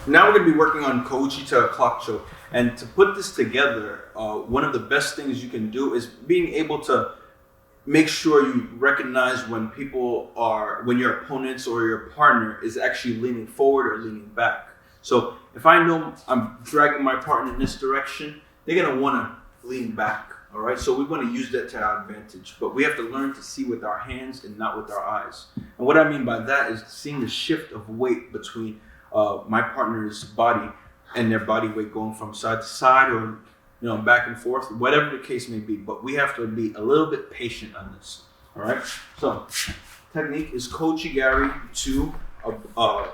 Now we're going to be working on Kouchi to clock choke. And to put this together, one of the best things you can do is being able to make sure you recognize when when your opponents or your partner is actually leaning forward or leaning back. So if I know I'm dragging my partner in this direction, they're going to want to lean back. All right, so we want to use that to our advantage, but we have to learn to see with our hands and not with our eyes. And what I mean by that is seeing the shift of weight between my partner's body and their body weight going from side to side or back and forth, whatever the case may be. But we have to be a little bit patient on this. All right. So technique is Kouchi Gari to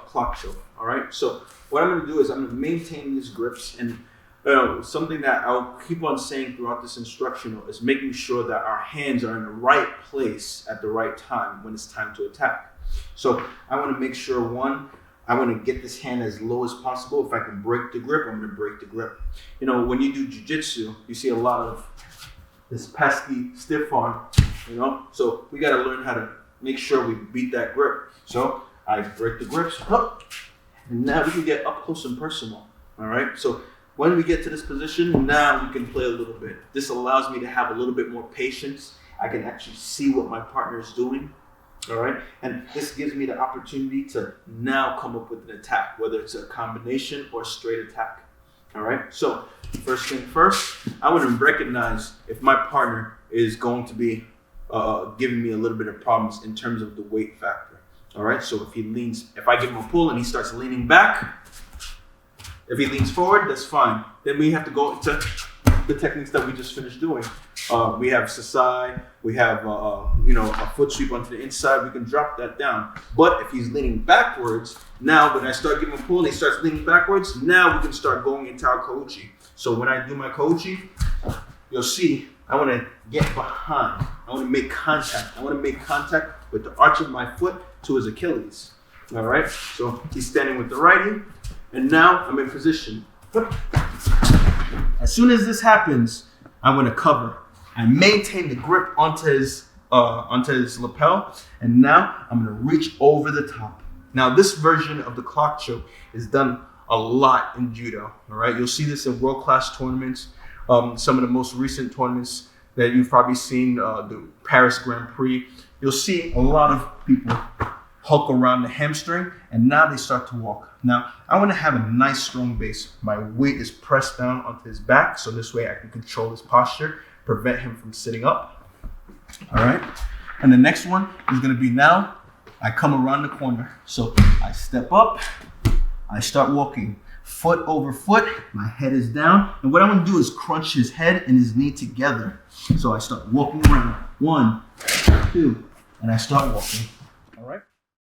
clock choke. All right. So what I'm going to do is I'm going to maintain these grips, and something that I'll keep on saying throughout this instructional is making sure that our hands are in the right place at the right time when it's time to attack. So I want to make sure, one, I want to get this hand as low as possible. If I can break the grip, I'm going to break the grip. When you do jiu-jitsu, you see a lot of this pesky stiff arm, So we got to learn how to make sure we beat that grip. So I break the grips, and now we can get up close and personal. All right. So when we get to this position, now we can play a little bit. This allows me to have a little bit more patience. I can actually see what my partner is doing. All right, and this gives me the opportunity to now come up with an attack, whether it's a combination or a straight attack. All right, so first thing first, I want to recognize if my partner is going to be giving me a little bit of problems in terms of the weight factor. All right, so if I give him a pull and he starts leaning back, if he leans forward, that's fine. Then we have to go into the techniques that we just finished doing. We have sasai, we have a foot sweep onto the inside. We can drop that down. But if he's leaning backwards, now when I start giving him a pull and he starts leaning backwards, now we can start going into our Kouchi. So when I do my Kouchi, you'll see I want to get behind. I want to make contact. I want to make contact with the arch of my foot to his Achilles. All right. So he's standing with the righty, and now I'm in position. As soon as this happens, I'm going to cover. I maintain the grip onto his lapel, and now I'm going to reach over the top. Now, this version of the clock choke is done a lot in judo. All right, you'll see this in world-class tournaments. Some of the most recent tournaments that you've probably seen, the Paris Grand Prix. You'll see a lot of people hulk around the hamstring, and now they start to walk. Now, I want to have a nice strong base. My weight is pressed down onto his back, so this way I can control his posture, prevent him from sitting up. All right. And the next one is going to be now I come around the corner. So I step up, I start walking foot over foot, my head is down. And what I want to do is crunch his head and his knee together. So I start walking around. 1, 2, and I start walking.